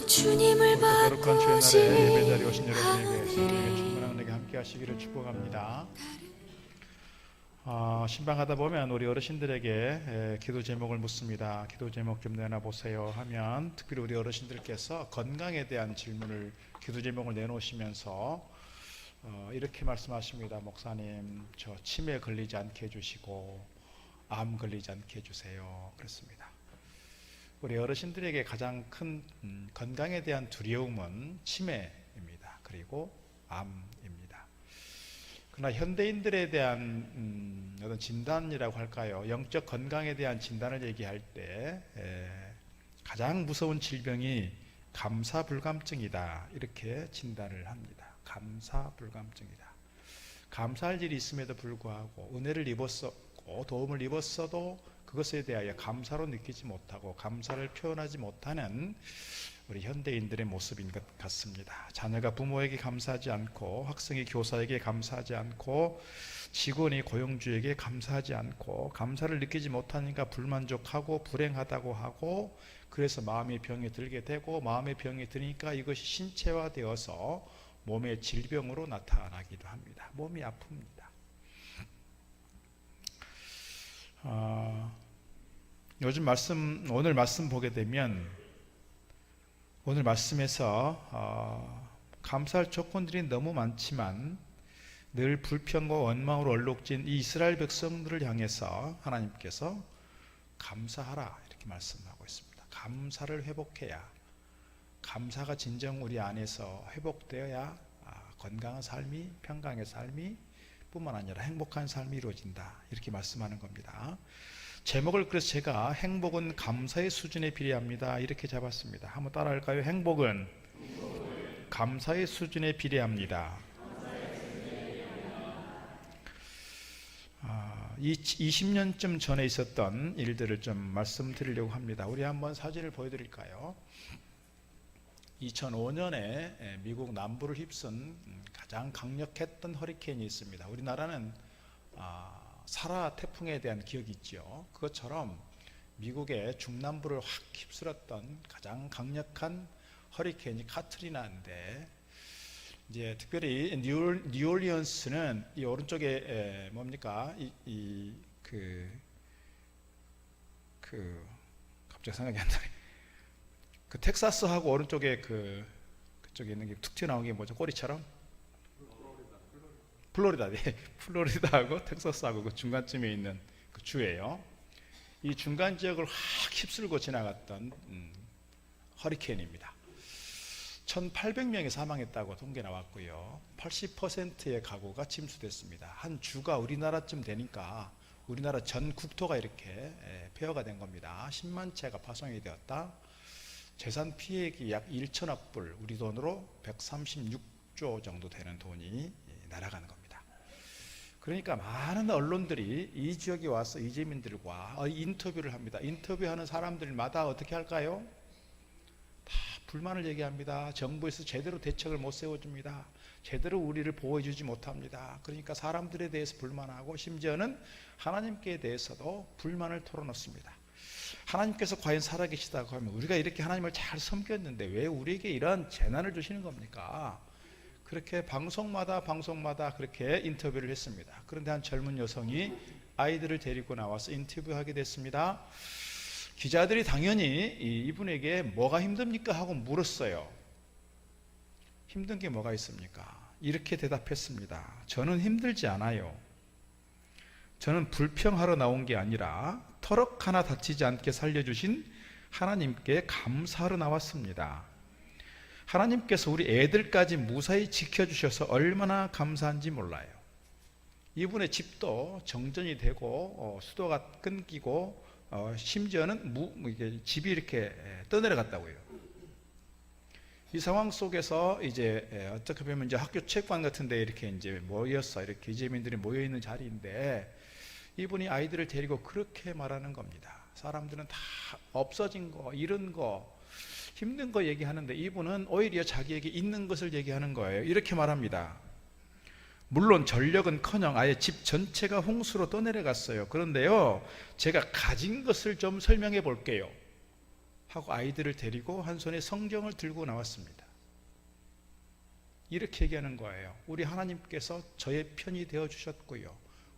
주님을 거룩한 주의 받고자 날에 예배자리에 오신 여러분에게 성령의 충만한 은혜가 함께 하시기를 축복합니다. 신방하다 보면 우리 어르신들에게 기도 제목을 묻습니다. 기도 제목 좀 내놔보세요 하면 특별히 우리 어르신들께서 건강에 대한 질문을 기도 제목을 내놓으시면서 이렇게 말씀하십니다. 목사님, 저 치매 걸리지 않게 해주시고 암 걸리지 않게 해주세요. 그렇습니다. 우리 어르신들에게 가장 큰 건강에 대한 두려움은 치매입니다. 그리고 암입니다. 그러나 현대인들에 대한 어떤 진단이라고 할까요? 영적 건강에 대한 진단을 얘기할 때 가장 무서운 질병이 감사불감증이다, 이렇게 진단을 합니다. 감사불감증이다. 감사할 일이 있음에도 불구하고 은혜를 입었었고 도움을 입었어도 그것에 대하여 감사로 느끼지 못하고 감사를 표현하지 못하는 우리 현대인들의 모습인 것 같습니다. 자녀가 부모에게 감사하지 않고, 학생이 교사에게 감사하지 않고, 직원이 고용주에게 감사하지 않고, 감사를 느끼지 못하니까 불만족하고 불행하다고 하고, 그래서 마음의 병이 들게 되고, 마음의 병이 드니까 이것이 신체화되어서 몸의 질병으로 나타나기도 합니다. 몸이 아픕니다. 요즘 오늘 말씀 보게 되면 오늘 말씀에서 감사할 조건들이 너무 많지만 늘 불평과 원망으로 얼룩진 이 이스라엘 백성들을 향해서 하나님께서 감사하라, 이렇게 말씀하고 있습니다. 감사를 회복해야, 감사가 진정 우리 안에서 회복되어야 건강한 삶이, 평강의 삶이 뿐만 아니라 행복한 삶이 이루어진다, 이렇게 말씀하는 겁니다. 제목을 그래서 제가 행복은 감사의 수준에 비례합니다, 이렇게 잡았습니다. 한번 따라할까요? 행복은 감사의 수준에 비례합니다. 20년쯤 전에 있었던 일들을 좀 말씀드리려고 합니다. 우리 한번 사진을 보여드릴까요? 2005년에 미국 남부를 휩쓴 가장 강력했던 허리케인이 있습니다. 우리나라는 사라 태풍에 대한 기억이 있죠. 그것처럼 미국의 중남부를 확 휩쓸었던 가장 강력한 허리케인이 카트리나인데, 이제 특별히 뉴올리언스는 이 오른쪽에 뭡니까? 갑자기 생각이 안 나네. 그 텍사스하고 오른쪽에 그쪽에 있는 게 툭 튀어나온 게 뭐죠? 꼬리처럼? 플로리다. 네. 플로리다하고 텍사스하고 그 중간쯤에 있는 그 주예요. 이 중간 지역을 확 휩쓸고 지나갔던 허리케인입니다. 1800명이 사망했다고 통계 나왔고요. 80%의 가구가 침수됐습니다. 한 주가 우리나라쯤 되니까 우리나라 전 국토가 이렇게 폐허가 된 겁니다. 10만 채가 파손이 되었다. 재산 피해액이 약 1천억 불, 우리 돈으로 136조 정도 되는 돈이 날아가는 겁니다. 그러니까 많은 언론들이 이 지역에 와서 이재민들과 인터뷰를 합니다. 인터뷰하는 사람들마다 어떻게 할까요? 다 불만을 얘기합니다. 정부에서 제대로 대책을 못 세워줍니다. 제대로 우리를 보호해주지 못합니다. 그러니까 사람들에 대해서 불만하고, 심지어는 하나님께 대해서도 불만을 털어놓습니다. 하나님께서 과연 살아계시다고 하면 우리가 이렇게 하나님을 잘 섬겼는데 왜 우리에게 이런 재난을 주시는 겁니까? 그렇게 방송마다 그렇게 인터뷰를 했습니다. 그런데 한 젊은 여성이 아이들을 데리고 나와서 인터뷰하게 됐습니다. 기자들이 당연히 이분에게 뭐가 힘듭니까? 하고 물었어요. 힘든 게 뭐가 있습니까? 이렇게 대답했습니다. 저는 힘들지 않아요. 저는 불평하러 나온 게 아니라 터럭 하나 다치지 않게 살려주신 하나님께 감사하러 나왔습니다. 하나님께서 우리 애들까지 무사히 지켜주셔서 얼마나 감사한지 몰라요. 이분의 집도 정전이 되고 수도가 끊기고 심지어는 집이 이렇게 떠내려갔다고요. 이 상황 속에서 이제 어떻게 보면 이제 학교 체육관 같은 데 이렇게 이제 이렇게 이재민들이 모여 있는 자리인데, 이분이 아이들을 데리고 그렇게 말하는 겁니다. 사람들은 다 없어진 거, 잃은 거, 힘든 거 얘기하는데 이분은 오히려 자기에게 있는 것을 얘기하는 거예요. 이렇게 말합니다. 물론 전력은커녕 아예 집 전체가 홍수로 떠내려갔어요. 그런데요, 제가 가진 것을 좀 설명해 볼게요. 하고 아이들을 데리고 한 손에 성경을 들고 나왔습니다. 이렇게 얘기하는 거예요. 우리 하나님께서 저의 편이 되어 주셨고요,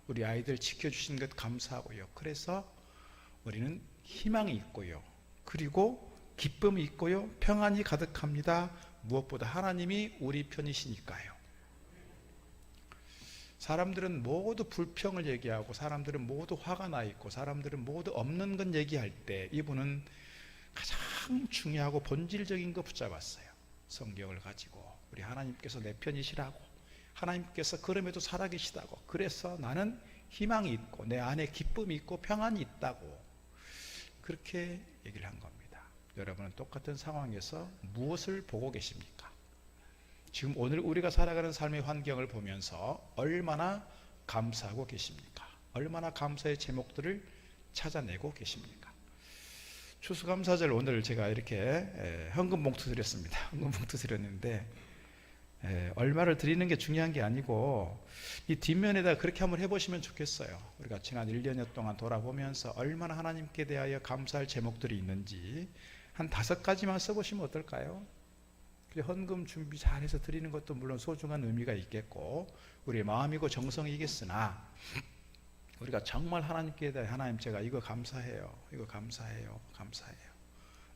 우리 아이들 지켜주신 것 감사하고요, 그래서 우리는 희망이 있고요, 그리고 기쁨이 있고요, 평안이 가득합니다. 무엇보다 하나님이 우리 편이시니까요. 사람들은 모두 불평을 얘기하고, 사람들은 모두 화가 나 있고, 사람들은 모두 없는 건 얘기할 때 이분은 가장 중요하고 본질적인 거 붙잡았어요. 성경을 가지고 우리 하나님께서 내 편이시라고, 하나님께서 그럼에도 살아계시다고, 그래서 나는 희망이 있고 내 안에 기쁨이 있고 평안이 있다고, 그렇게 얘기를 한 겁니다. 여러분은 똑같은 상황에서 무엇을 보고 계십니까? 지금 오늘 우리가 살아가는 삶의 환경을 보면서 얼마나 감사하고 계십니까? 얼마나 감사의 제목들을 찾아내고 계십니까? 추수감사절 오늘 제가 이렇게 헌금 봉투 드렸습니다. 헌금 봉투 드렸는데 얼마를 드리는 게 중요한 게 아니고 이 뒷면에다 그렇게 한번 해보시면 좋겠어요. 우리가 지난 1년여 동안 돌아보면서 얼마나 하나님께 대하여 감사할 제목들이 있는지 한 5가지만 써보시면 어떨까요? 헌금 준비 잘해서 드리는 것도 물론 소중한 의미가 있겠고 우리의 마음이고 정성이겠으나, 우리가 정말 하나님께 대해 하나님 제가 이거 감사해요, 이거 감사해요, 감사해요.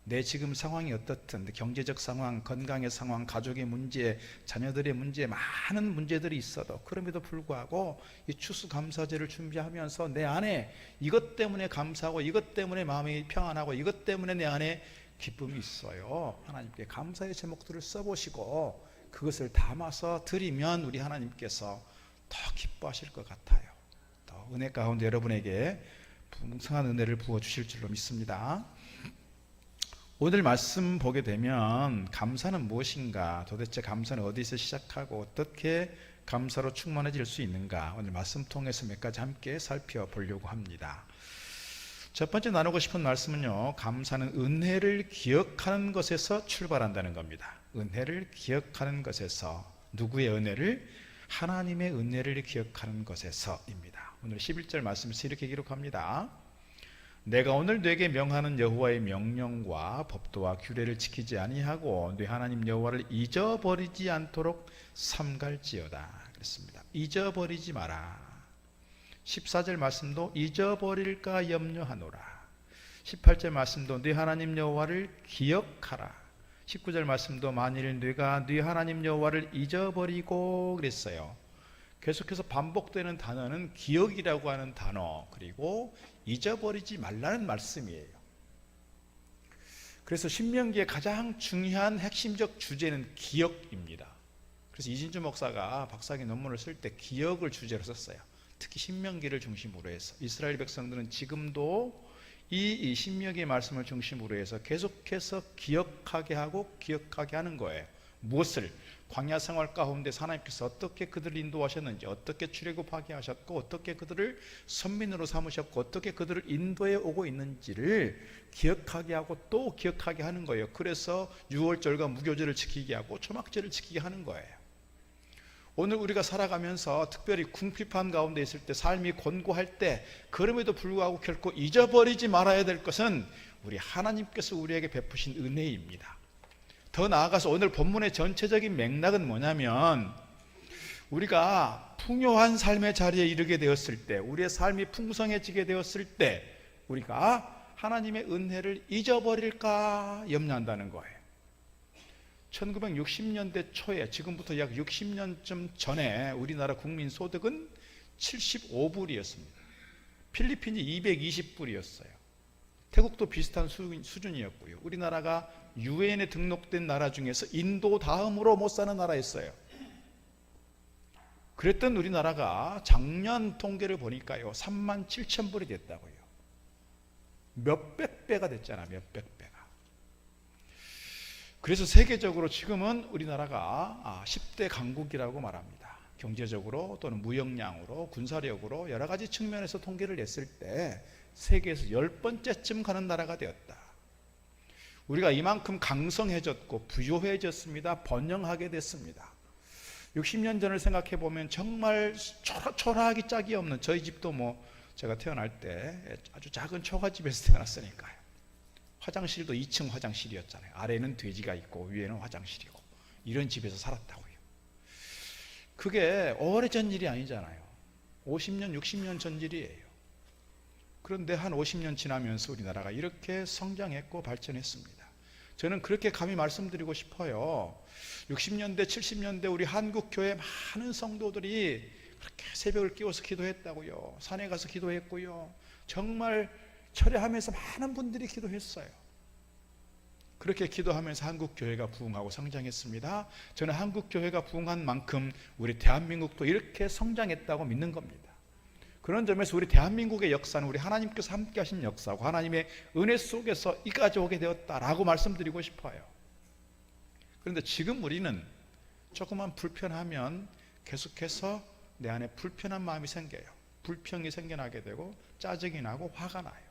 내 지금 상황이 어떻든, 경제적 상황, 건강의 상황, 가족의 문제, 자녀들의 문제, 많은 문제들이 있어도 그럼에도 불구하고 이 추수감사제를 준비하면서 내 안에 이것 때문에 감사하고, 이것 때문에 마음이 평안하고, 이것 때문에 내 안에 기쁨이 있어요. 하나님께 감사의 제목들을 써보시고 그것을 담아서 드리면 우리 하나님께서 더 기뻐하실 것 같아요. 더 은혜 가운데 여러분에게 풍성한 은혜를 부어주실 줄로 믿습니다. 오늘 말씀 보게 되면 감사는 무엇인가, 도대체 감사는 어디서 시작하고 어떻게 감사로 충만해질 수 있는가, 오늘 말씀 통해서 몇 가지 함께 살펴보려고 합니다. 첫 번째 나누고 싶은 말씀은요, 감사는 은혜를 기억하는 것에서 출발한다는 겁니다. 은혜를 기억하는 것에서, 누구의 은혜를? 하나님의 은혜를 기억하는 것에서입니다. 오늘 11절 말씀에서 이렇게 기록합니다. 내가 오늘 네게 명하는 여호와의 명령과 법도와 규례를 지키지 아니하고 네 하나님 여호와를 잊어버리지 않도록 삼갈지어다 그랬습니다. 잊어버리지 마라. 14절 말씀도 잊어버릴까 염려하노라. 18절 말씀도 네 하나님 여호와를 기억하라. 19절 말씀도 만일 네가 네 하나님 여호와를 잊어버리고 그랬어요. 계속해서 반복되는 단어는 기억이라고 하는 단어, 그리고 잊어버리지 말라는 말씀이에요. 그래서 신명기의 가장 중요한 핵심적 주제는 기억입니다. 그래서 이진주 목사가 박사학위 논문을 쓸 때 기억을 주제로 썼어요. 특히 신명기를 중심으로 해서 이스라엘 백성들은 지금도 이 신명기의 말씀을 중심으로 해서 계속해서 기억하게 하고 기억하게 하는 거예요. 무엇을? 광야 생활 가운데 하나님께서 어떻게 그들을 인도하셨는지, 어떻게 출애굽하게 하셨고, 어떻게 그들을 선민으로 삼으셨고, 어떻게 그들을 인도해 오고 있는지를 기억하게 하고 또 기억하게 하는 거예요. 그래서 유월절과 무교절을 지키게 하고 초막절을 지키게 하는 거예요. 오늘 우리가 살아가면서 특별히 궁핍한 가운데 있을 때, 삶이 곤고할 때, 그럼에도 불구하고 결코 잊어버리지 말아야 될 것은 우리 하나님께서 우리에게 베푸신 은혜입니다. 더 나아가서 오늘 본문의 전체적인 맥락은 뭐냐면, 우리가 풍요한 삶의 자리에 이르게 되었을 때, 우리의 삶이 풍성해지게 되었을 때 우리가 하나님의 은혜를 잊어버릴까 염려한다는 거예요. 1960년대 초에, 지금부터 약 60년쯤 전에 우리나라 국민 소득은 75불이었습니다. 필리핀이 220불이었어요. 태국도 비슷한 수준이었고요. 우리나라가 유엔에 등록된 나라 중에서 인도 다음으로 못 사는 나라였어요. 그랬던 우리나라가 작년 통계를 보니까요, 37,000불이 됐다고요. 몇백 배가 됐잖아, 몇백 배가. 그래서 세계적으로 지금은 우리나라가 10대 강국이라고 말합니다. 경제적으로 또는 무역량으로, 군사력으로 여러 가지 측면에서 통계를 냈을 때 세계에서 10번째쯤 가는 나라가 되었다. 우리가 이만큼 강성해졌고 부유해졌습니다. 번영하게 됐습니다. 60년 전을 생각해 보면 정말 초라하기 짝이 없는, 저희 집도 제가 태어날 때 아주 작은 초가집에서 태어났으니까요. 화장실도 2층 화장실이었잖아요. 아래는 돼지가 있고 위에는 화장실이고, 이런 집에서 살았다고요. 그게 오래전 일이 아니잖아요. 50년, 60년 전 일이에요. 그런데 한 50년 지나면서 우리나라가 이렇게 성장했고 발전했습니다. 저는 그렇게 감히 말씀드리고 싶어요. 60년대, 70년대 우리 한국 교회 많은 성도들이 그렇게 새벽을 깨워서 기도했다고요. 산에 가서 기도했고요. 정말 철회하면서 많은 분들이 기도했어요. 그렇게 기도하면서 한국 교회가 부흥하고 성장했습니다. 저는 한국 교회가 부흥한 만큼 우리 대한민국도 이렇게 성장했다고 믿는 겁니다. 그런 점에서 우리 대한민국의 역사는 우리 하나님께서 함께 하신 역사고 하나님의 은혜 속에서 이까지 오게 되었다라고 말씀드리고 싶어요. 그런데 지금 우리는 조금만 불편하면 계속해서 내 안에 불편한 마음이 생겨요. 불평이 생겨나게 되고 짜증이 나고 화가 나요.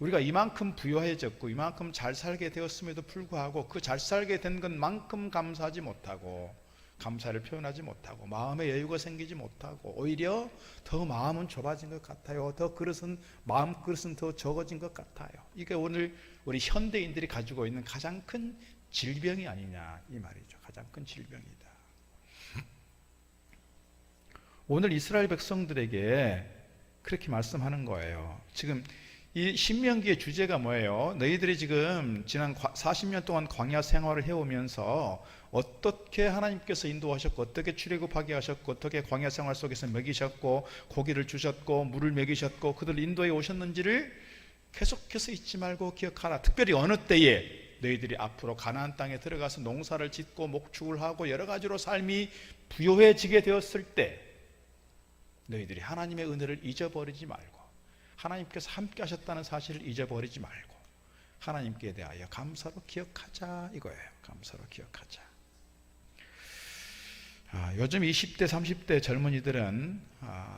우리가 이만큼 부유해졌고 이만큼 잘 살게 되었음에도 불구하고 그 잘 살게 된 것만큼 감사하지 못하고, 감사를 표현하지 못하고, 마음의 여유가 생기지 못하고, 오히려 더 마음은 좁아진 것 같아요. 더 마음 그릇은 더 적어진 것 같아요. 이게 오늘 우리 현대인들이 가지고 있는 가장 큰 질병이 아니냐 이 말이죠. 가장 큰 질병이다. 오늘 이스라엘 백성들에게 그렇게 말씀하는 거예요. 지금 이 신명기의 주제가 뭐예요? 너희들이 지금 지난 40년 동안 광야 생활을 해오면서 어떻게 하나님께서 인도하셨고, 어떻게 출애굽하게 하셨고, 어떻게 광야 생활 속에서 먹이셨고, 고기를 주셨고, 물을 먹이셨고, 그들 인도해 오셨는지를 계속해서 잊지 말고 기억하라. 특별히 어느 때에 너희들이 앞으로 가나안 땅에 들어가서 농사를 짓고 목축을 하고 여러 가지로 삶이 부요해지게 되었을 때 너희들이 하나님의 은혜를 잊어버리지 말고, 하나님께서 함께 하셨다는 사실을 잊어버리지 말고 하나님께 대하여 감사로 기억하자 이거예요. 감사로 기억하자. 요즘 20대 30대 젊은이들은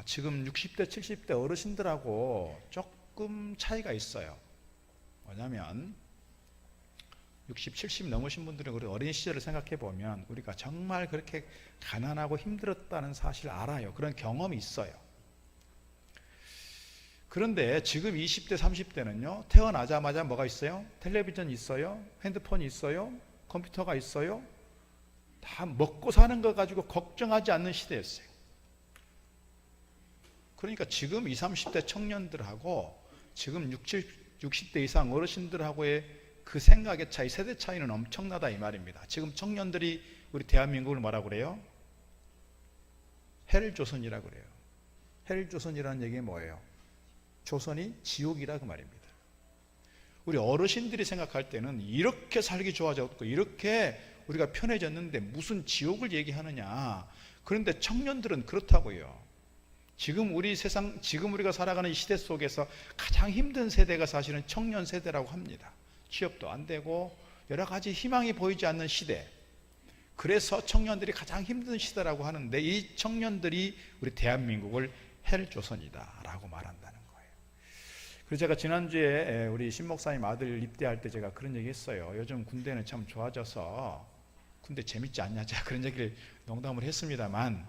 지금 60대 70대 어르신들하고 조금 차이가 있어요. 뭐냐면 60, 70 넘으신 분들은 우리 어린 시절을 생각해 보면 우리가 정말 그렇게 가난하고 힘들었다는 사실을 알아요. 그런 경험이 있어요. 그런데 지금 20대 30대는요 태어나자마자 뭐가 있어요? 텔레비전 있어요, 핸드폰이 있어요, 컴퓨터가 있어요. 다 먹고 사는 거 가지고 걱정하지 않는 시대였어요. 그러니까 지금 20, 30대 청년들하고 지금 60대 이상 어르신들하고의 그 생각의 차이, 세대 차이는 엄청나다 이 말입니다. 지금 청년들이 우리 대한민국을 뭐라고 그래요? 헬조선이라고 그래요. 헬조선이라는 얘기가 뭐예요? 조선이 지옥이라 그 말입니다. 우리 어르신들이 생각할 때는 이렇게 살기 좋아졌고 이렇게 우리가 편해졌는데 무슨 지옥을 얘기하느냐. 그런데 청년들은 그렇다고요. 지금 우리 세상, 지금 우리가 살아가는 이 시대 속에서 가장 힘든 세대가 사실은 청년 세대라고 합니다. 취업도 안 되고 여러 가지 희망이 보이지 않는 시대. 그래서 청년들이 가장 힘든 시대라고 하는데 이 청년들이 우리 대한민국을 헬조선이다 라고 말한다는 거예요. 그래서 제가 지난주에 우리 신목사님 아들 입대할 때 제가 그런 얘기 했어요. 요즘 군대는 참 좋아져서 군대 재밌지 않냐, 제가 그런 얘기를 농담을 했습니다만,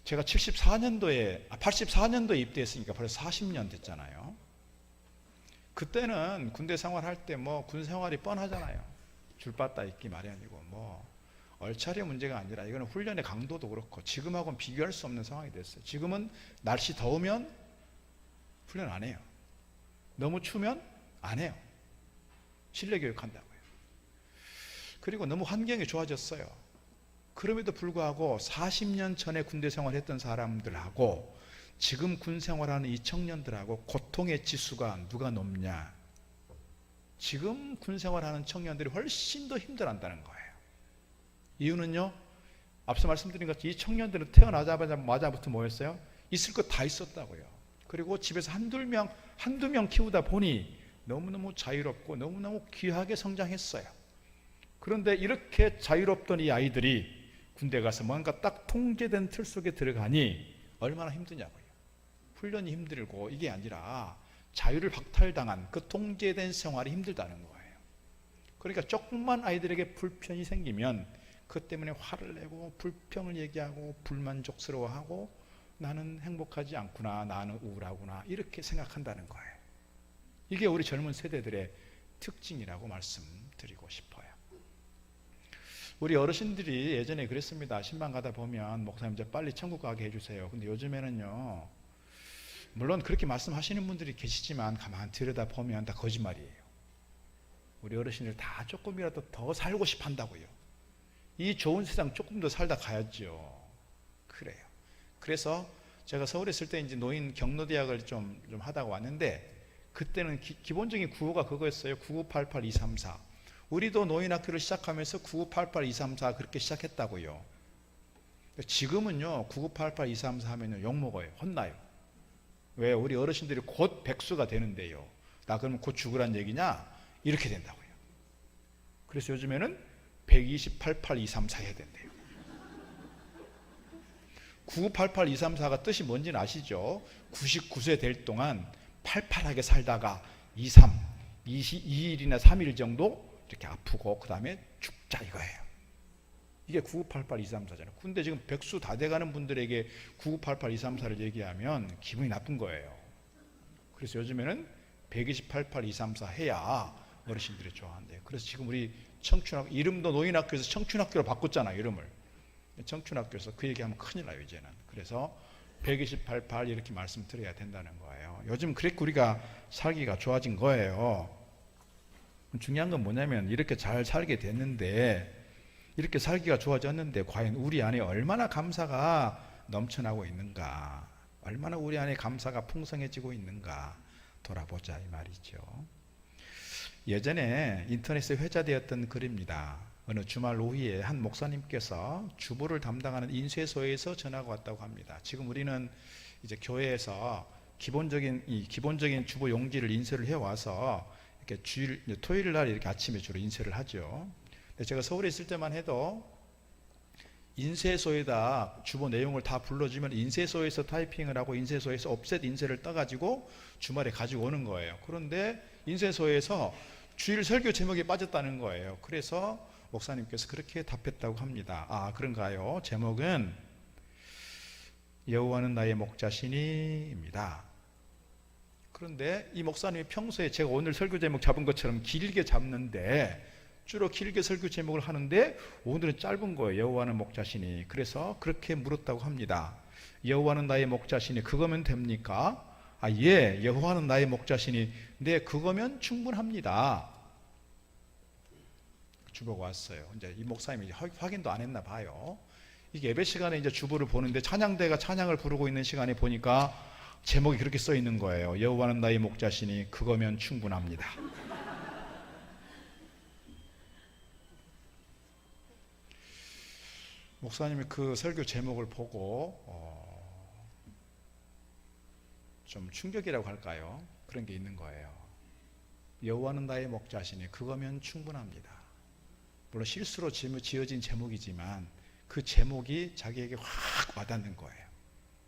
제가 84년도에 입대했으니까 벌써 40년 됐잖아요. 그때는 군대 생활할 때 뭐 군 생활이 뻔하잖아요. 줄 빠따 있기 마련이고 뭐 얼차례 문제가 아니라 이거는 훈련의 강도도 그렇고 지금하고는 비교할 수 없는 상황이 됐어요. 지금은 날씨 더우면 훈련 안 해요. 너무 추우면 안 해요. 실내 교육한다고요. 그리고 너무 환경이 좋아졌어요. 그럼에도 불구하고 40년 전에 군대 생활했던 사람들하고 지금 군 생활하는 이 청년들하고 고통의 지수가 누가 높냐? 지금 군 생활하는 청년들이 훨씬 더 힘들어한다는 거예요. 이유는요, 앞서 말씀드린 것처럼 이 청년들은 태어나자마자부터 뭐였어요? 있을 것 다 있었다고요. 그리고 집에서 한두 명 키우다 보니 너무너무 자유롭고 너무너무 귀하게 성장했어요. 그런데 이렇게 자유롭던 이 아이들이 군대 가서 뭔가 딱 통제된 틀 속에 들어가니 얼마나 힘드냐고요. 훈련이 힘들고 이게 아니라 자유를 박탈당한 그 통제된 생활이 힘들다는 거예요. 그러니까 조금만 아이들에게 불편이 생기면 그것 때문에 화를 내고 불평을 얘기하고 불만족스러워하고, 나는 행복하지 않구나, 나는 우울하구나, 이렇게 생각한다는 거예요. 이게 우리 젊은 세대들의 특징이라고 말씀드리고 싶어요. 우리 어르신들이 예전에 그랬습니다. 신방 가다 보면 목사님 이제 빨리 천국 가게 해주세요. 근데 요즘에는요, 물론 그렇게 말씀하시는 분들이 계시지만 가만 들여다보면 다 거짓말이에요. 우리 어르신들 다 조금이라도 더 살고 싶어 한다고요. 이 좋은 세상 조금 더 살다 가야죠. 그래요. 그래서 제가 서울에 있을 때 이제 노인 경로대학을 좀 하다가 왔는데, 그때는 기본적인 구호가 그거였어요. 9988-234. 우리도 노인학교를 시작하면서 9988-234 그렇게 시작했다고요. 지금은요 9988-234 하면요 욕먹어요. 혼나요. 왜? 우리 어르신들이 곧 백수가 되는데요. 나 그러면 곧 죽으란 얘기냐? 이렇게 된다고요. 그래서 요즘에는 128-234 해야 된대요. 9988-234가 뜻이 뭔지는 아시죠? 99세 될 동안 팔팔하게 살다가 2일이나 3일 정도 이렇게 아프고 그 다음에 죽자 이거예요. 이게 9988-234잖아요. 근데 지금 백수 다 돼가는 분들에게 9988-234를 얘기하면 기분이 나쁜 거예요. 그래서 요즘에는 128-234 해야 어르신들이 좋아한대요. 그래서 지금 우리 청춘학교, 이름도 노인학교에서 청춘학교로 바꿨잖아요. 이름을. 청춘학교에서 그 얘기하면 큰일 나요 이제는. 그래서 128-8 이렇게 말씀드려야 된다는 거예요. 요즘 그렇게 우리가 살기가 좋아진 거예요. 중요한 건 뭐냐면 이렇게 잘 살게 됐는데, 이렇게 살기가 좋아졌는데 과연 우리 안에 얼마나 감사가 넘쳐나고 있는가, 얼마나 우리 안에 감사가 풍성해지고 있는가 돌아보자 이 말이죠. 예전에 인터넷에 회자되었던 글입니다. 어느 주말 오후에 한 목사님께서 주보를 담당하는 인쇄소에서 전화가 왔다고 합니다. 지금 우리는 이제 교회에서 기본적인 주보 용지를 인쇄를 해와서 이렇게 토요일 날 이렇게 아침에 주로 인쇄를 하죠. 근데 제가 서울에 있을 때만 해도 인쇄소에다 주보 내용을 다 불러주면 인쇄소에서 타이핑을 하고 인쇄소에서 옵셋 인쇄를 떠가지고 주말에 가지고 오는 거예요. 그런데 인쇄소에서 주일 설교 제목에 빠졌다는 거예요. 그래서 목사님께서 그렇게 답했다고 합니다. 아, 그런가요? 제목은 여호와는 나의 목자시니입니다. 그런데 이 목사님이 평소에 제가 오늘 설교 제목 잡은 것처럼 길게 잡는데, 주로 길게 설교 제목을 하는데 오늘은 짧은 거예요. 여호와는 목자시니. 그래서 그렇게 물었다고 합니다. 여호와는 나의 목자시니 그거면 됩니까? 아, 예, 여호와는 나의 목자시니 네, 그거면 충분합니다. 주보가 왔어요. 이제 이 목사님이 확인도 안 했나 봐요. 이게 예배 시간에 이제 주보를 보는데 찬양대가 찬양을 부르고 있는 시간에 보니까 제목이 그렇게 써 있는 거예요. 여호와는 나의 목자시니 그거면 충분합니다. 목사님이 그 설교 제목을 보고 좀 충격이라고 할까요? 그런 게 있는 거예요. 여호와는 나의 목자시니 그거면 충분합니다. 물론 실수로 지어진 제목이지만 그 제목이 자기에게 확 와닿는 거예요.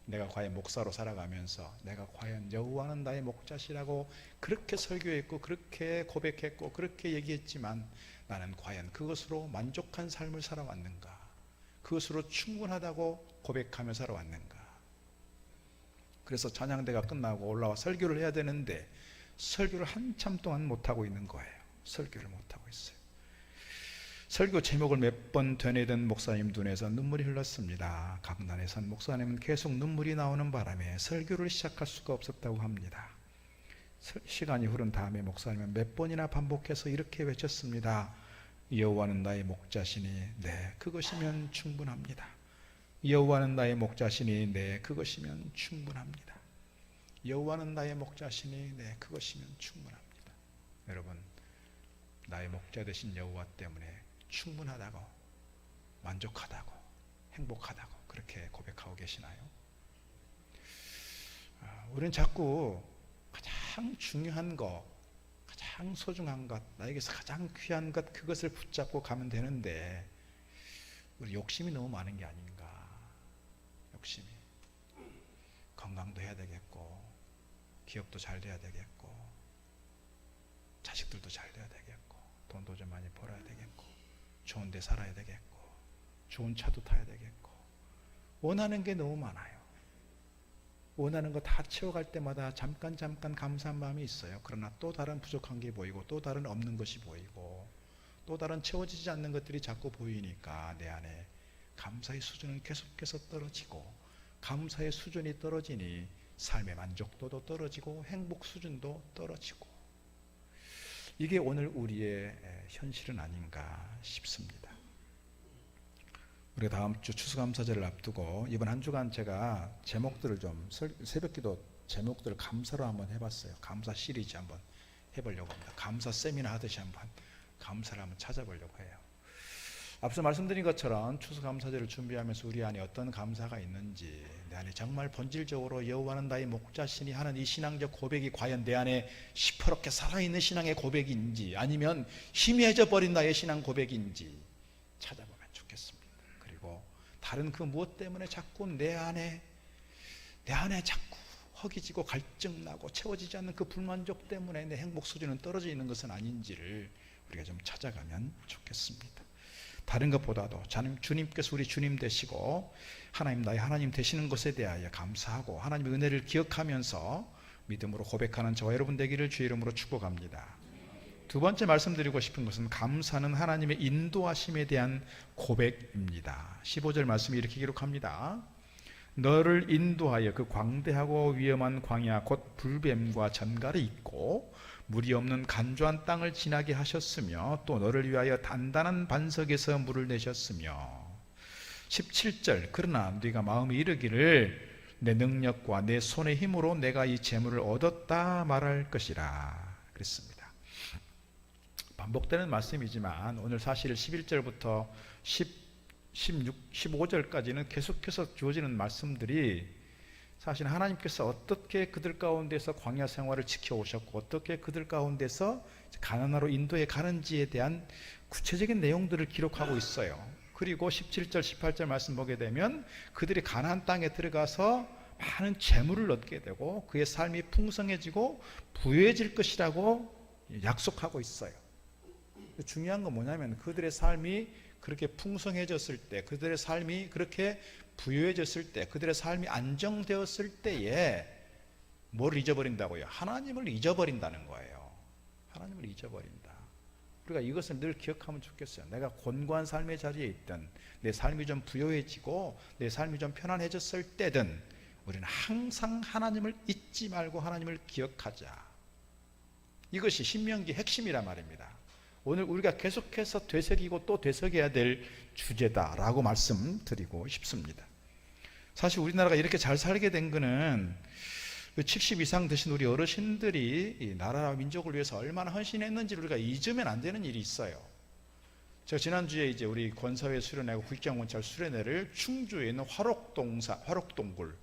내가 과연 목사로 살아가면서 내가 과연 여호와는 나의 목자시라고 그렇게 설교했고 그렇게 고백했고 그렇게 얘기했지만 나는 과연 그것으로 만족한 삶을 살아왔는가, 그것으로 충분하다고 고백하며 살아왔는가. 그래서 찬양대가 끝나고 올라와 설교를 해야 되는데 설교를 한참 동안 못하고 있는 거예요. 설교를 못하고 있어요. 설교 제목을 몇 번 되뇌던 목사님 눈에서 눈물이 흘렀습니다. 강단에 선 목사님은 계속 눈물이 나오는 바람에 설교를 시작할 수가 없었다고 합니다. 시간이 흐른 다음에 목사님은 몇 번이나 반복해서 이렇게 외쳤습니다. 여호와는 나의 목자시니 네, 그것이면 충분합니다. 여호와는 나의 목자시니 네, 그것이면 충분합니다. 여호와는 나의 목자시니 네, 그것이면 충분합니다. 여러분, 나의 목자 되신 여호와 때문에 충분하다고, 만족하다고, 행복하다고 그렇게 고백하고 계시나요? 우리는 자꾸 가장 중요한 것, 가장 소중한 것, 나에게서 가장 귀한 것, 그것을 붙잡고 가면 되는데 우리 욕심이 너무 많은 게 아닌가. 욕심이. 건강도 해야 되겠고, 기업도 잘 돼야 되겠고, 자식들도 잘 돼야 되겠고, 돈도 좀 많이 벌어야 되겠고, 좋은 데 살아야 되겠고, 좋은 차도 타야 되겠고, 원하는 게 너무 많아요. 원하는 거 다 채워갈 때마다 잠깐 감사한 마음이 있어요. 그러나 또 다른 부족한 게 보이고 또 다른 없는 것이 보이고 또 다른 채워지지 않는 것들이 자꾸 보이니까 내 안에 감사의 수준은 계속해서 떨어지고, 감사의 수준이 떨어지니 삶의 만족도도 떨어지고 행복 수준도 떨어지고, 이게 오늘 우리의 현실은 아닌가 싶습니다. 우리가 다음 주 추수감사절을 앞두고 이번 한 주간 제가 제목들을 좀 새벽기도 제목들을 감사로 한번 해봤어요. 감사 시리즈 한번 해보려고 합니다. 감사 세미나 하듯이 한번 감사를 한번 찾아보려고 해요. 앞서 말씀드린 것처럼 추수감사절을 준비하면서 우리 안에 어떤 감사가 있는지, 내 안에 정말 본질적으로 여호와는 나의 목자시니 하는 이 신앙적 고백이 과연 내 안에 시퍼렇게 살아있는 신앙의 고백인지, 아니면 희미해져 버린 나의 신앙 고백인지 찾아보면 좋겠습니다. 그리고 다른 그 무엇 때문에 자꾸 내 안에 자꾸 허기지고 갈증나고 채워지지 않는 그 불만족 때문에 내 행복 수준은 떨어져 있는 것은 아닌지를 우리가 좀 찾아가면 좋겠습니다. 다른 것보다도 주님께서 우리 주님 되시고 하나님 나의 하나님 되시는 것에 대하여 감사하고 하나님의 은혜를 기억하면서 믿음으로 고백하는 저와 여러분 되기를 주의 이름으로 축복합니다. 두 번째 말씀드리고 싶은 것은 감사는 하나님의 인도하심에 대한 고백입니다. 15절 말씀이 이렇게 기록합니다. 너를 인도하여 그 광대하고 위험한 광야 곧 불뱀과 전갈이 있고 물이 없는 간조한 땅을 지나게 하셨으며 또 너를 위하여 단단한 반석에서 물을 내셨으며, 17절 그러나 네가 마음에 이르기를 내 능력과 내 손의 힘으로 내가 이 재물을 얻었다 말할 것이라 그랬습니다. 반복되는 말씀이지만 오늘 사실 11절부터 15절까지는 계속해서 주어지는 말씀들이 사실 하나님께서 어떻게 그들 가운데서 광야 생활을 지켜오셨고 어떻게 그들 가운데서 가나안으로 인도해 가는지에 대한 구체적인 내용들을 기록하고 있어요. 그리고 17절 18절 말씀 보게 되면 그들이 가나안 땅에 들어가서 많은 재물을 얻게 되고 그의 삶이 풍성해지고 부유해질 것이라고 약속하고 있어요. 중요한 건 뭐냐면 그들의 삶이 그렇게 풍성해졌을 때, 그들의 삶이 그렇게 부유해졌을 때, 그들의 삶이 안정되었을 때에 뭘 잊어버린다고요? 하나님을 잊어버린다는 거예요. 하나님을 잊어버린다. 우리가 이것을 늘 기억하면 좋겠어요. 내가 곤고한 삶의 자리에 있든 내 삶이 좀 부유해지고 내 삶이 좀 편안해졌을 때든 우리는 항상 하나님을 잊지 말고 하나님을 기억하자. 이것이 신명기 핵심이란 말입니다. 오늘 우리가 계속해서 되새기고 또 되새겨야 될 주제다라고 말씀드리고 싶습니다. 사실 우리나라가 이렇게 잘 살게 된 거는 70 이상 되신 우리 어르신들이 이 나라와 민족을 위해서 얼마나 헌신했는지를 우리가 잊으면 안 되는 일이 있어요. 제가 지난주에 이제 우리 권사회 수련회하고 국정원찰 수련회를 충주에 있는 화록동굴,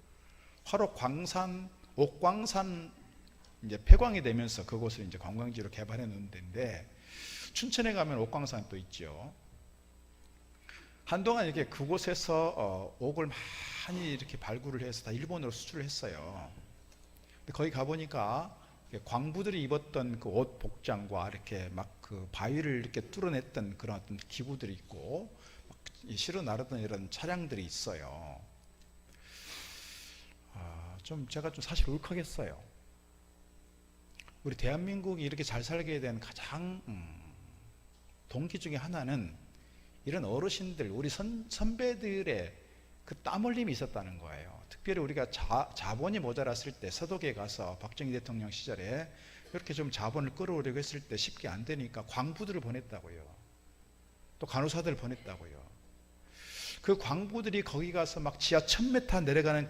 화록광산, 옥광산 이제 폐광이 되면서 그곳을 이제 관광지로 개발해 놓은 데인데, 춘천에 가면 옥광산 또 있죠. 한동안 이렇게 그곳에서 옥을 많이 이렇게 발굴을 해서 다 일본으로 수출을 했어요. 근데 거기 가보니까 광부들이 입었던 그 옷 복장과 이렇게 막 그 바위를 이렇게 뚫어냈던 그런 어떤 기구들이 있고 막 실어 나르던 이런 차량들이 있어요. 좀 제가 좀 사실 울컥했어요. 우리 대한민국이 이렇게 잘 살게 된 가장 동기 중에 하나는 이런 어르신들, 우리 선배들의 그 땀 흘림이 있었다는 거예요. 특별히 우리가 자본이 모자랐을 때 서독에 가서 박정희 대통령 시절에 이렇게 좀 자본을 끌어오려고 했을 때 쉽게 안 되니까 광부들을 보냈다고요. 또 간호사들을 보냈다고요. 그 광부들이 거기 가서 막 지하 1000m 내려가는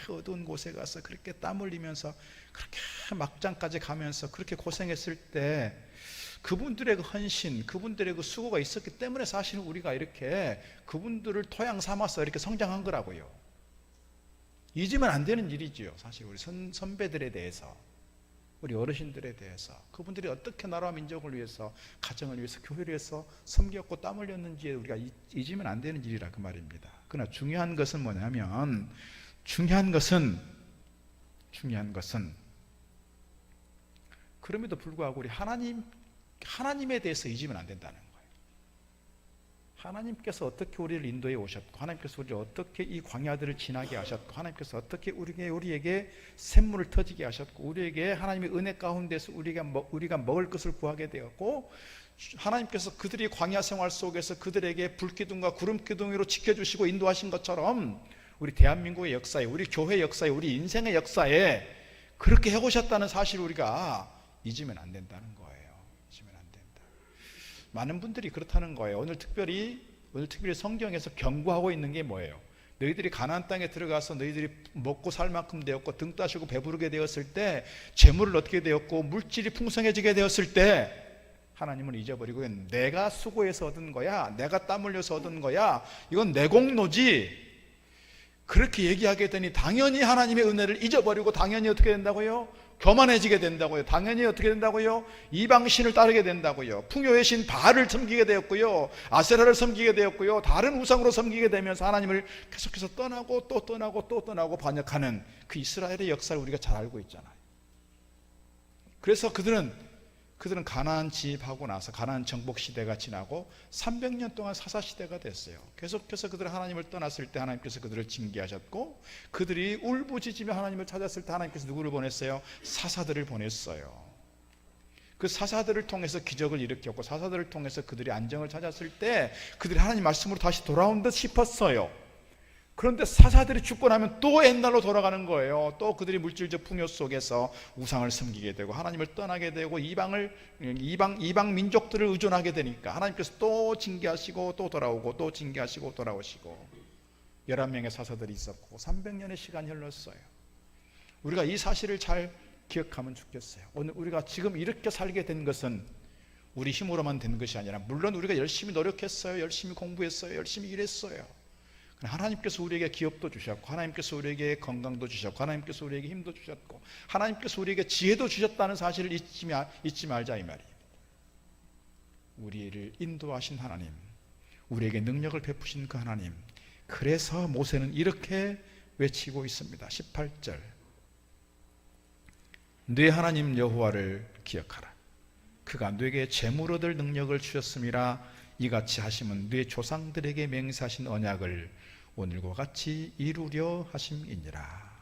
그 어두운 곳에 가서 그렇게 땀 흘리면서 그렇게 막장까지 가면서 그렇게 고생했을 때 그분들의 그 헌신, 그분들의 그 수고가 있었기 때문에 사실 우리가 이렇게 그분들을 토양 삼아서 이렇게 성장한 거라고요. 잊으면 안 되는 일이지요. 사실 우리 선배들에 대해서, 우리 어르신들에 대해서 그분들이 어떻게 나라와 민족을 위해서, 가정을 위해서, 교회를 위해서 섬겼고 땀 흘렸는지 우리가 잊으면 안 되는 일이라 그 말입니다. 그러나 중요한 것은 뭐냐면 중요한 것은 그럼에도 불구하고 우리 하나님에 대해서 잊으면 안 된다는 거예요. 하나님께서 어떻게 우리를 인도해 오셨고, 하나님께서 우리를 어떻게 이 광야들을 지나게 하셨고, 하나님께서 어떻게 우리에게 샘물을 터지게 하셨고, 우리에게 하나님의 은혜 가운데서 우리가 먹을 것을 구하게 되었고, 하나님께서 그들이 광야 생활 속에서 그들에게 불기둥과 구름기둥으로 지켜주시고 인도하신 것처럼 우리 대한민국의 역사에, 우리 교회 역사에, 우리 인생의 역사에 그렇게 해오셨다는 사실을 우리가 잊으면 안 된다는 거예요. 잊으면 안 된다. 많은 분들이 그렇다는 거예요. 오늘 특별히 성경에서 경고하고 있는 게 뭐예요? 너희들이 가나안 땅에 들어가서 너희들이 먹고 살 만큼 되었고 등 따시고 배부르게 되었을 때, 재물을 얻게 되었고 물질이 풍성해지게 되었을 때 하나님은 잊어버리고 내가 수고해서 얻은 거야, 내가 땀 흘려서 얻은 거야, 이건 내 공로지, 그렇게 얘기하게 되니 당연히 하나님의 은혜를 잊어버리고 당연히 어떻게 된다고요? 교만해지게 된다고요. 당연히 어떻게 된다고요? 이방신을 따르게 된다고요. 풍요의 신 바알을 섬기게 되었고요, 아세라를 섬기게 되었고요, 다른 우상으로 섬기게 되면서 하나님을 계속해서 떠나고 또 떠나고 또 떠나고 반역하는 그 이스라엘의 역사를 우리가 잘 알고 있잖아요. 그래서 그들은 가나안 진입하고 나서 가나안 정복 시대가 지나고 300년 동안 사사 시대가 됐어요. 계속해서 그들은 하나님을 떠났을 때 하나님께서 그들을 징계하셨고, 그들이 울부짖으며 하나님을 찾았을 때 하나님께서 누구를 보냈어요? 사사들을 보냈어요. 그 사사들을 통해서 기적을 일으켰고, 사사들을 통해서 그들이 안정을 찾았을 때 그들이 하나님 말씀으로 다시 돌아온 듯 싶었어요. 그런데 사사들이 죽고 나면 또 옛날로 돌아가는 거예요. 또 그들이 물질적 풍요 속에서 우상을 섬기게 되고 하나님을 떠나게 되고 이방 민족들을 의존하게 되니까 하나님께서 또 징계하시고 또 돌아오고 또 징계하시고 돌아오시고 11명의 사사들이 있었고 300년의 시간이 흘렀어요. 우리가 이 사실을 잘 기억하면 좋겠어요. 오늘 우리가 지금 이렇게 살게 된 것은 우리 힘으로만 된 것이 아니라, 물론 우리가 열심히 노력했어요, 열심히 공부했어요, 열심히 일했어요. 하나님께서 우리에게 기업도 주셨고, 하나님께서 우리에게 건강도 주셨고, 하나님께서 우리에게 힘도 주셨고, 하나님께서 우리에게 지혜도 주셨다는 사실을 잊지 말자 이 말이에요. 우리를 인도하신 하나님, 우리에게 능력을 베푸신 그 하나님, 그래서 모세는 이렇게 외치고 있습니다. 18절, 네 하나님 여호와를 기억하라. 그가 네게 재물 얻을 능력을 주셨음이라. 이같이 하심은 네 조상들에게 맹세하신 언약을 오늘과 같이 이루려 하심이니라.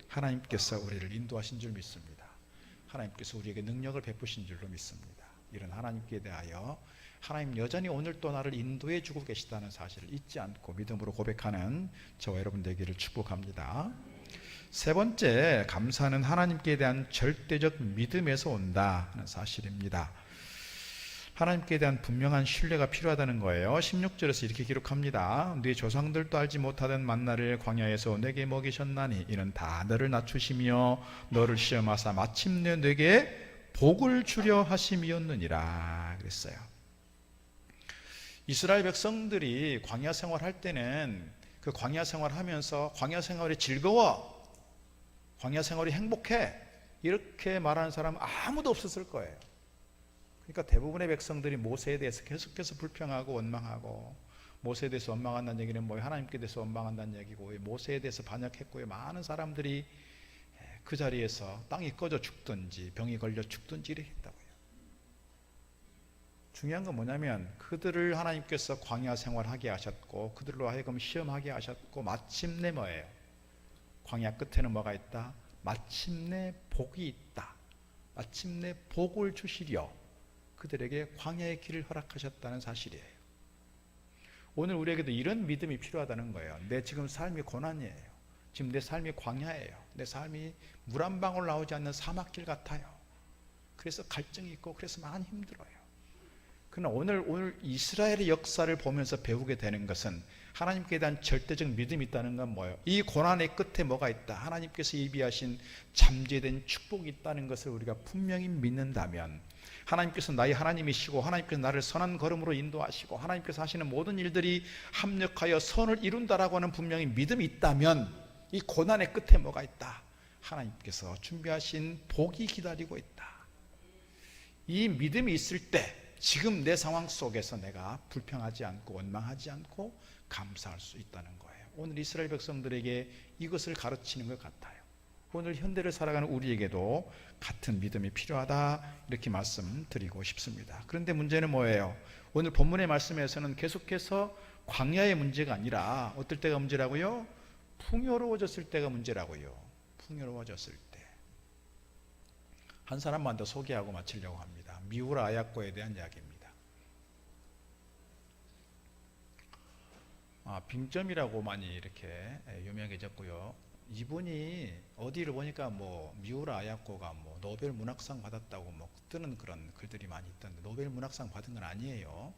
하나님께서 우리를 인도하신 줄 믿습니다. 하나님께서 우리에게 능력을 베푸신 줄로 믿습니다. 이런 하나님께 대하여 하나님 여전히 오늘 또 나를 인도해 주고 계시다는 사실을 잊지 않고 믿음으로 고백하는 저와 여러분 되기를 축복합니다. 세 번째, 감사는 하나님께 대한 절대적 믿음에서 온다 하는 사실입니다. 하나님께 대한 분명한 신뢰가 필요하다는 거예요. 16절에서 이렇게 기록합니다. 네 조상들도 알지 못하던 만나를 광야에서 내게 먹이셨나니 이는 다 너를 낮추시며 너를 시험하사 마침내 내게 복을 주려 하심이었느니라 그랬어요. 이스라엘 백성들이 광야 생활할 때는 그 광야 생활하면서 광야 생활이 즐거워, 광야 생활이 행복해, 이렇게 말하는 사람은 아무도 없었을 거예요. 그러니까 대부분의 백성들이 모세에 대해서 계속해서 불평하고 원망하고, 모세에 대해서 원망한다는 얘기는 뭐예요? 하나님께 대해서 원망한다는 얘기고, 모세에 대해서 반역했고요. 많은 사람들이 그 자리에서 땅이 꺼져 죽든지 병이 걸려 죽든지 이렇게 했다고요. 중요한 건 뭐냐면 그들을 하나님께서 광야 생활하게 하셨고 그들로 하여금 시험하게 하셨고, 마침내 뭐예요? 광야 끝에는 뭐가 있다? 마침내 복이 있다. 마침내 복을 주시려 그들에게 광야의 길을 허락하셨다는 사실이에요. 오늘 우리에게도 이런 믿음이 필요하다는 거예요. 내 지금 삶이 고난이에요. 지금 내 삶이 광야예요. 내 삶이 물 한 방울 나오지 않는 사막길 같아요. 그래서 갈증이 있고 그래서 많이 힘들어요. 그러나 오늘 이스라엘의 역사를 보면서 배우게 되는 것은 하나님께 대한 절대적 믿음이 있다는 건 뭐예요? 이 고난의 끝에 뭐가 있다? 하나님께서 예비하신 잠재된 축복이 있다는 것을 우리가 분명히 믿는다면, 하나님께서 나의 하나님이시고 하나님께서 나를 선한 걸음으로 인도하시고 하나님께서 하시는 모든 일들이 합력하여 선을 이룬다라고 하는 분명히 믿음이 있다면, 이 고난의 끝에 뭐가 있다? 하나님께서 준비하신 복이 기다리고 있다. 이 믿음이 있을 때 지금 내 상황 속에서 내가 불평하지 않고 원망하지 않고 감사할 수 있다는 거예요. 오늘 이스라엘 백성들에게 이것을 가르치는 것 같아요. 오늘 현대를 살아가는 우리에게도 같은 믿음이 필요하다, 이렇게 말씀드리고 싶습니다. 그런데 문제는 뭐예요? 오늘 본문의 말씀에서는 계속해서 광야의 문제가 아니라 어떨 때가 문제라고요? 풍요로워졌을 때가 문제라고요. 풍요로워졌을 때. 한 사람만 더 소개하고 마치려고 합니다. 미우라 아야코에 대한 이야기입니다. 빙점이라고 많이 이렇게 유명해졌고요. 이분이 어디를 보니까 미우라 아야코가 노벨 문학상 받았다고 뜨는 그런 글들이 많이 있던데, 노벨 문학상 받은 건 아니에요.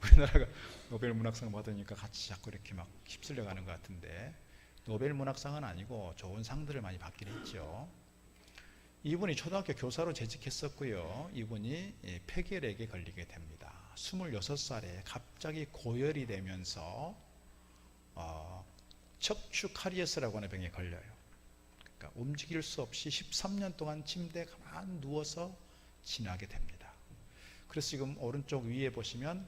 우리나라가 노벨 문학상 받으니까 같이 자꾸 이렇게 막 휩쓸려 가는 것 같은데, 노벨 문학상은 아니고 좋은 상들을 많이 받긴 했죠. 이분이 초등학교 교사로 재직했었고요. 이분이 폐결핵에 걸리게 됩니다. 26살에 갑자기 고열이 되면서 척추 카리에스라고 하는 병에 걸려요. 그러니까 움직일 수 없이 13년 동안 침대에 가만 누워서 지나게 됩니다. 그래서 지금 오른쪽 위에 보시면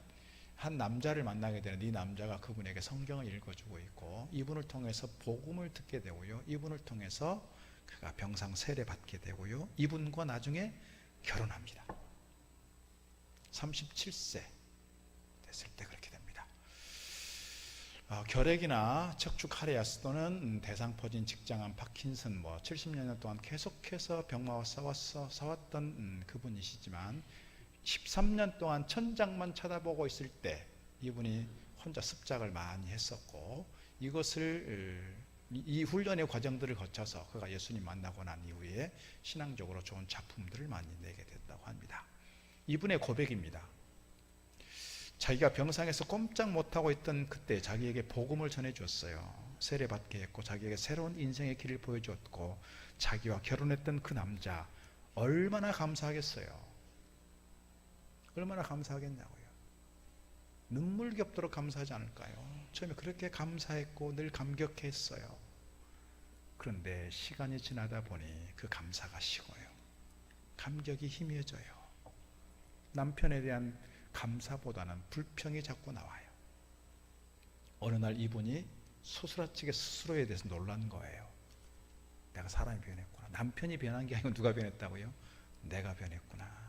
한 남자를 만나게 되는, 이 남자가 그분에게 성경을 읽어주고 있고, 이분을 통해서 복음을 듣게 되고요. 이분을 통해서 그가 병상 세례 받게 되고요. 이분과 나중에 결혼합니다. 37세 됐을 때 그렇게 됩니다. 결핵이나 척추 카리에스 또는 대상포진, 직장암, 파킨슨 70년 동안 계속해서 병마와 싸웠던 그분이시지만 13년 동안 천장만 쳐다보고 있을 때 이분이 혼자 습작을 많이 했었고, 이 훈련의 과정들을 거쳐서 그가 예수님 만나고 난 이후에 신앙적으로 좋은 작품들을 많이 내게 됐다고 합니다. 이분의 고백입니다. 자기가 병상에서 꼼짝 못하고 있던 그때 자기에게 복음을 전해주었어요. 세례받게 했고 자기에게 새로운 인생의 길을 보여주었고, 자기와 결혼했던 그 남자 얼마나 감사하겠어요. 얼마나 감사하겠냐고요. 눈물겹도록 감사하지 않을까요? 처음에 그렇게 감사했고 늘 감격했어요. 그런데 시간이 지나다 보니 그 감사가 식어요. 감격이 희미해져요. 남편에 대한 감사보다는 불평이 자꾸 나와요. 어느 날 이분이 소스라치게 스스로에 대해서 놀란 거예요. 내가 사람이 변했구나. 남편이 변한 게 아니고 누가 변했다고요? 내가 변했구나.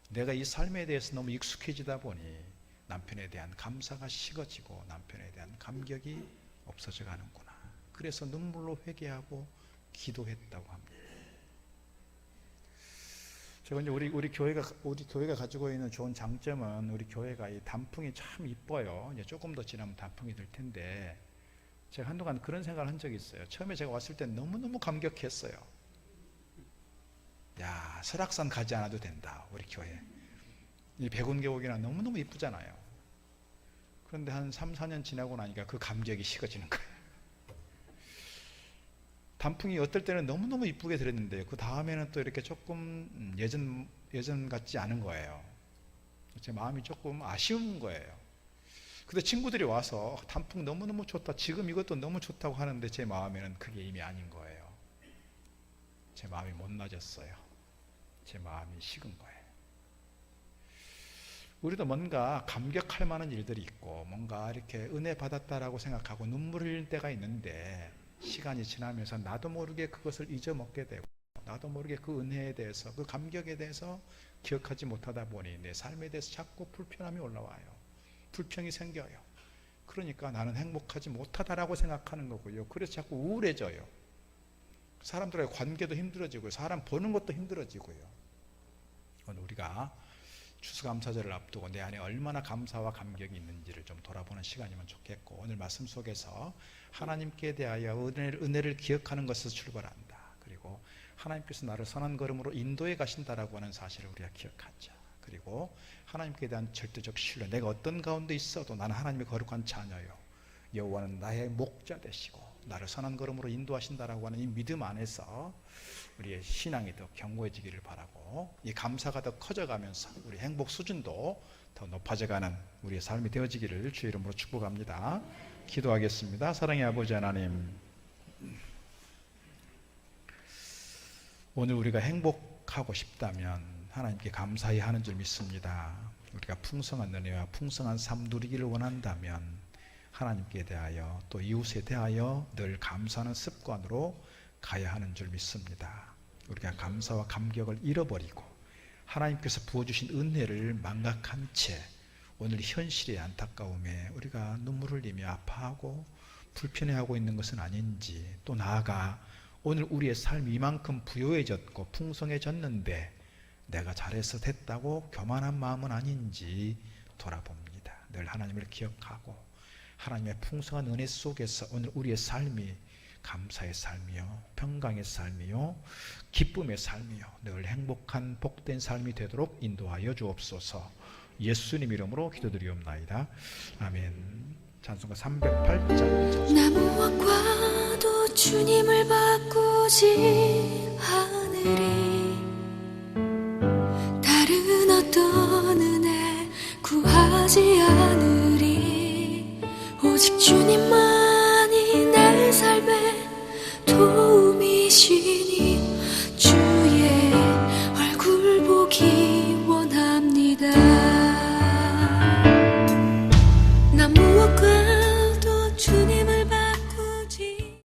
내가 이 삶에 대해서 너무 익숙해지다 보니 남편에 대한 감사가 식어지고 남편에 대한 감격이 없어져 가는구나. 그래서 눈물로 회개하고 기도했다고 합니다. 제가 이제 우리 교회가 가지고 있는 좋은 장점은, 우리 교회가 이 단풍이 참 이뻐요. 이제 조금 더 지나면 단풍이 될 텐데, 제가 한동안 그런 생각을 한 적이 있어요. 처음에 제가 왔을 때 너무너무 감격했어요. 야, 설악산 가지 않아도 된다, 우리 교회. 이 백운계곡이나 너무너무 이쁘잖아요. 그런데 한 3, 4년 지나고 나니까 그 감격이 식어지는 거예요. 단풍이 어떨 때는 너무너무 이쁘게 들었는데 그 다음에는 또 이렇게 조금 예전 같지 않은 거예요. 제 마음이 조금 아쉬운 거예요. 근데 친구들이 와서 단풍 너무너무 좋다, 지금 이것도 너무 좋다고 하는데 제 마음에는 그게 이미 아닌 거예요. 제 마음이 못나졌어요. 제 마음이 식은 거예요. 우리도 뭔가 감격할 만한 일들이 있고 뭔가 이렇게 은혜 받았다라고 생각하고 눈물 흘릴 때가 있는데, 시간이 지나면서 나도 모르게 그것을 잊어먹게 되고 나도 모르게 그 은혜에 대해서, 그 감격에 대해서 기억하지 못하다 보니 내 삶에 대해서 자꾸 불편함이 올라와요. 불평이 생겨요. 그러니까 나는 행복하지 못하다라고 생각하는 거고요. 그래서 자꾸 우울해져요. 사람들과의 관계도 힘들어지고요. 사람 보는 것도 힘들어지고요. 오늘 우리가 추수감사절을 앞두고 내 안에 얼마나 감사와 감격이 있는지를 좀 돌아보는 시간이면 좋겠고, 오늘 말씀 속에서 하나님께 대하여 은혜를 기억하는 것에서 출발한다. 그리고 하나님께서 나를 선한 걸음으로 인도해 가신다라고 하는 사실을 우리가 기억하자. 그리고 하나님께 대한 절대적 신뢰, 내가 어떤 가운데 있어도 나는 하나님의 거룩한 자녀요, 여호와는 나의 목자 되시고 나를 선한 걸음으로 인도하신다라고 하는 이 믿음 안에서 우리의 신앙이 더 견고해지기를 바라고, 이 감사가 더 커져가면서 우리 행복 수준도 더 높아져가는 우리의 삶이 되어지기를 주의 이름으로 축복합니다. 기도하겠습니다. 사랑의 아버지 하나님, 오늘 우리가 행복하고 싶다면 하나님께 감사히 하는 줄 믿습니다. 우리가 풍성한 은혜와 풍성한 삶 누리기를 원한다면 하나님께 대하여 또 이웃에 대하여 늘 감사하는 습관으로 가야 하는 줄 믿습니다. 우리가 감사와 감격을 잃어버리고 하나님께서 부어주신 은혜를 망각한 채 오늘 현실의 안타까움에 우리가 눈물을 흘리며 아파하고 불편해하고 있는 것은 아닌지, 또 나아가 오늘 우리의 삶이 이만큼 부요해졌고 풍성해졌는데 내가 잘해서 됐다고 교만한 마음은 아닌지 돌아봅니다. 늘 하나님을 기억하고 하나님의 풍성한 은혜 속에서 오늘 우리의 삶이 감사의 삶이요, 평강의 삶이요, 기쁨의 삶이요, 늘 행복한 복된 삶이 되도록 인도하여 주옵소서. 예수님 이름으로 기도드리옵나이다. 아멘. 찬송가 308장. 나 무엇과도 주님을 바꾸지 않으리. 다른 어떤 은혜 구하지 않으리. 오직 주님